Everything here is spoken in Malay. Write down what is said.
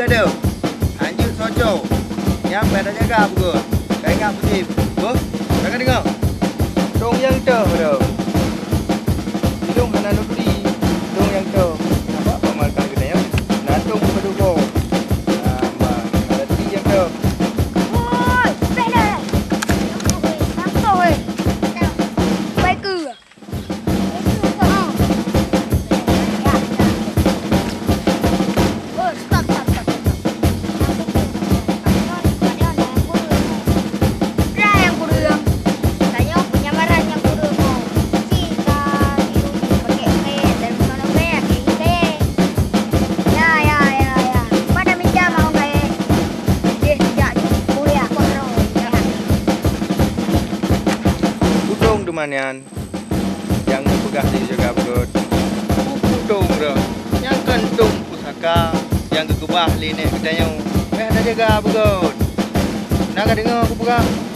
ada. Anjing sojo. Yang pada jaga betul. Kau ingat putih. Bu, jangan dengar. Dong yang tu, bro. Dong mana lu beli? Dong yang tu. Apa makan kita ya? Natung berdugo. Nama ada tiga yang tu. Ôi, đây đây. Nắm rồi. Quay cửa. Stop, stop, stop. Yang kurang. Tanya punya marah yang kurang. Kita pakai P dan bukan P, P. Ya. Pada minjam mau kayak. Ya, kuliah kontrol. Udung tu manian. Yang pegah di jaga betul. Udung bro. Yang kentung pusaka. Yang kekebah linek kita yang ada jaga betul. Nak dengar aku pegah.